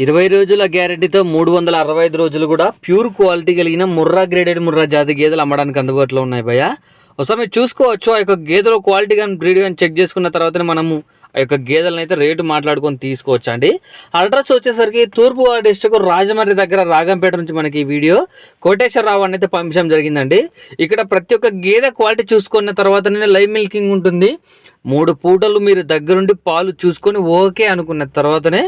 20 రోజుల గ్యారెంటీతో 365 రోజులు కూడా ప్యూర్ క్వాలిటీ కలిగిన ముర్రా గ్రేడెడ్ ముర్రా జాతి గేదెలు అమ్మడానికి అందుబాటులో ఉన్నాయి భయ్య. ఒకసారి మీరు చూసుకోవచ్చు. ఆ యొక్క గేదెలో క్వాలిటీ కానీ బ్రీడ్ కానీ చెక్ చేసుకున్న తర్వాతనే మనము ఆ యొక్క గేదెలను అయితే రేటు మాట్లాడుకొని తీసుకోవచ్చు అండి. అడ్రస్ వచ్చేసరికి తూర్పుగోదావరి డిస్ట్రిక్ట్ రాజమండ్రి దగ్గర రాగంపేట నుంచి మనకి ఈ వీడియో కోటేశ్వరరావు అని అయితే పంపించడం జరిగిందండి. ఇక్కడ ప్రతి ఒక్క గేదె క్వాలిటీ చూసుకున్న తర్వాతనే లైవ్ మిల్కింగ్ ఉంటుంది. 3 పూటలు మీరు దగ్గరుండి పాలు చూసుకొని ఓకే అనుకున్న తర్వాతనే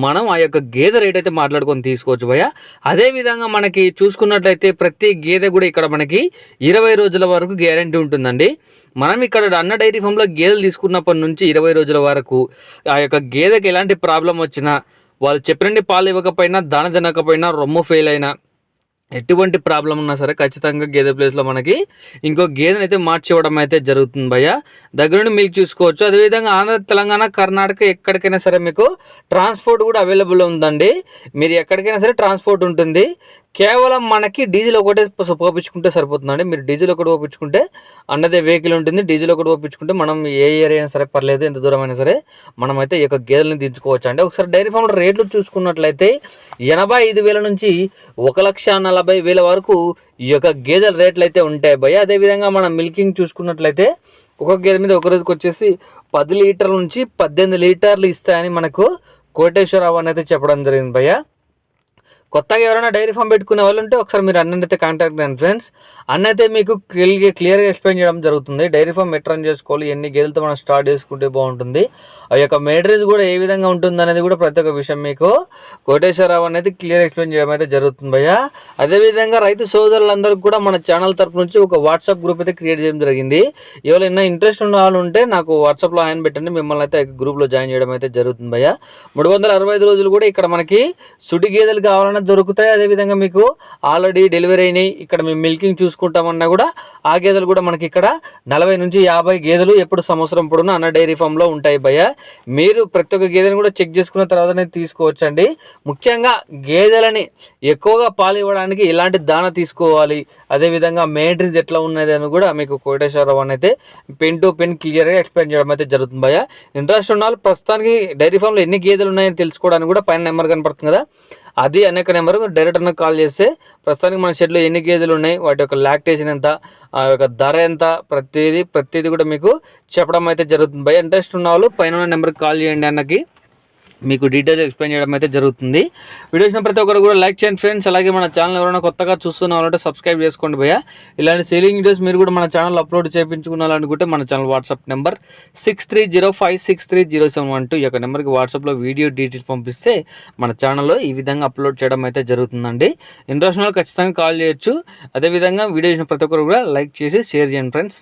మనం ఆ యొక్క గేదె రేట్ అయితే మాట్లాడుకొని తీసుకోవచ్చు భయ్య. అదేవిధంగా మనకి చూసుకున్నట్లయితే ప్రతి గేదె కూడా ఇక్కడ మనకి 20 రోజుల వరకు గ్యారెంటీ ఉంటుందండి. మనం ఇక్కడ అన్న డైరీ ఫామ్లో గేదెలు తీసుకున్నప్పటి నుంచి 20 రోజుల వరకు ఆ యొక్క గేదెకి ఎలాంటి ప్రాబ్లం వచ్చినా, వాళ్ళు చెప్పినన్ని పాలు ఇవ్వకపోయినా, దాన తినకపోయినా, రొమ్ము ఫెయిల్ అయినా, ఎటువంటి ప్రాబ్లం ఉన్నా సరే ఖచ్చితంగా గేదె ప్లేస్లో మనకి ఇంకో గేదెని అయితే మార్చి ఇవ్వడం అయితే జరుగుతుంది భయ్య. దగ్గరుండి మిల్క్ చూసుకోవచ్చు. అదేవిధంగా ఆంధ్ర, తెలంగాణ, కర్ణాటక ఎక్కడికైనా సరే మీకు ట్రాన్స్పోర్ట్ కూడా అవైలబుల్ ఉందండి. మీరు ఎక్కడికైనా సరే ట్రాన్స్పోర్ట్ ఉంటుంది. కేవలం మనకి డీజిల్ ఒకటే పోపించుకుంటే సరిపోతుందండి. మీరు డీజిల్ ఒకటి పోపించుకుంటే అన్నదే వెహికల్ ఉంటుంది. డీజిల్ ఒకటి పోపించుకుంటే మనం ఏ ఏరియా అయినా సరే పర్లేదు, ఎంత దూరం అయినా సరే మనమైతే ఈ యొక్క గేదెలను దించుకోవచ్చు అండి. ఒకసారి డైరీ ఫామ్లో రేట్లు చూసుకున్నట్లయితే 85,000 నుంచి 1,40,000 వరకు ఈ యొక్క గేదెల రేట్లు అయితే ఉంటాయి భయ్య. అదేవిధంగా మనం మిల్కింగ్ చూసుకున్నట్లయితే ఒక గేదె మీద ఒక రోజుకి వచ్చేసి 10 లీటర్ల నుంచి 18 లీటర్లు ఇస్తాయని మనకు కోటేశ్వరరావు అని అయితే చెప్పడం జరిగింది భయ్య. కొత్తగా ఎవరైనా డైరీ ఫామ్ పెట్టుకునే వాళ్ళు ఉంటే ఒకసారి మీరు అన్నైతే కాంటాక్ట్ చేయండి ఫ్రెండ్స్. అన్నైతే మీకు క్లియర్గా ఎక్స్ప్లెయిన్ చేయడం జరుగుతుంది. డైరీ ఫామ్ ఎట్ రన్ చేసుకోవాలి, ఎన్ని గేదెలతో మనం స్టార్ట్ చేసుకుంటే బాగుంటుంది, ఆ యొక్క మెయింటెనెన్స్ కూడా ఏ విధంగా ఉంటుంది అనేది కూడా ప్రతి ఒక్క విషయం మీకు కోటేశ్వరరావు అనేది క్లియర్ ఎక్స్ప్లెయిన్ చేయడం అయితే జరుగుతుంది భయ్య. అదేవిధంగా రైతు సోదరులందరికీ కూడా మన ఛానల్ తరపు నుంచి ఒక వాట్సాప్ గ్రూప్ అయితే క్రియేట్ చేయడం జరిగింది. ఎవరైనా ఇంట్రెస్ట్ ఉన్న వాళ్ళు ఉంటే నాకు వాట్సాప్లో ఆయన పెట్టండి, మిమ్మల్ని అయితే గ్రూప్లో జాయిన్ చేయడం అయితే జరుగుతుంది భయ్య. 365 రోజులు కూడా ఇక్కడ మనకి సుడి గేదెలు కావాలన్నా దొరుకుతాయి. అదేవిధంగా మీకు ఆల్రెడీ డెలివరీ అయినాయి, ఇక్కడ మేము మిల్కింగ్ చూసుకుంటామన్నా కూడా ఆ గేదెలు కూడా మనకి ఇక్కడ 40 నుంచి 50 గేదెలు ఎప్పుడు సంవత్సరం పొడున అన్న డైరీ ఫామ్లో ఉంటాయి భయ్య. మీరు ప్రతి ఒక్క గేదెని కూడా చెక్ చేసుకున్న తర్వాతనే తీసుకోవచ్చండి. ముఖ్యంగా గేదెలని ఎక్కువగా పాలు ఇవ్వడానికి ఎలాంటి దాన తీసుకోవాలి, అదేవిధంగా మెయింటెనెన్స్ ఎట్లా ఉన్నది అని కూడా మీకు కోటేశ్వరరావు అని అయితే పెన్ టు పెన్ క్లియర్గా ఎక్స్ప్లెయిన్ చేయడం అయితే జరుగుతుంది భయ్య. ఇంట్రెస్ట్ ఉన్న వాళ్ళు ప్రస్తుతానికి డైరీ ఫామ్లో ఎన్ని గేదెలు ఉన్నాయని తెలుసుకోవడానికి కూడా పైన నెంబర్ కనపడుతుంది కదా, అది అనేక నెంబర్ డైరెక్ట్ అన్న కాల్ చేస్తే ప్రస్తుతానికి మన షెడ్లో ఎన్ని గేదెలు ఉన్నాయి, వాటి యొక్క లాక్టేషన్ ఎంత, ఆ యొక్క ధర ఎంత, ప్రతిదీ కూడా మీకు చెప్పడం అయితే జరుగుతుంది భయ్య. ఇంట్రెస్ట్ ఉన్న వాళ్ళు పైన ఉన్న నెంబర్కి కాల్ చేయండి, అన్నకి మీకు డీటెయిల్స్ ఎక్స్ప్లెయిన్ చేయడం అయితే జరుగుతుంది. వీడియోస్ ప్రతి ఒక్కరు కూడా లైక్ చేయండి ఫ్రెండ్స్. అలాగే మన ఛానల్ ఎవరైనా కొత్తగా చూస్తున్న వాళ్ళంటే సబ్స్క్రైబ్ చేసుకోండి భయ్య. ఇలాంటి సేలింగ్ వీడియోస్ మీరు కూడా మన ఛానల్ అప్లోడ్ చేయించుకున్నారనుకుంటే మన ఛానల్ వాట్సాప్ నెంబర్ 6305630712 ఈ యొక్క నెంబర్కి వాట్సాప్లో వీడియో డీటెయిల్స్ పంపిస్తే మన ఛానల్లో ఈ విధంగా అప్లోడ్ చేయడం అయితే జరుగుతుందండి. ఇంట్రెస్ట్ ఖచ్చితంగా కాల్ చేయొచ్చు. అదేవిధంగా వీడియో ప్రతి ఒక్కరు కూడా లైక్ చేసి షేర్ చేయండి ఫ్రెండ్స్.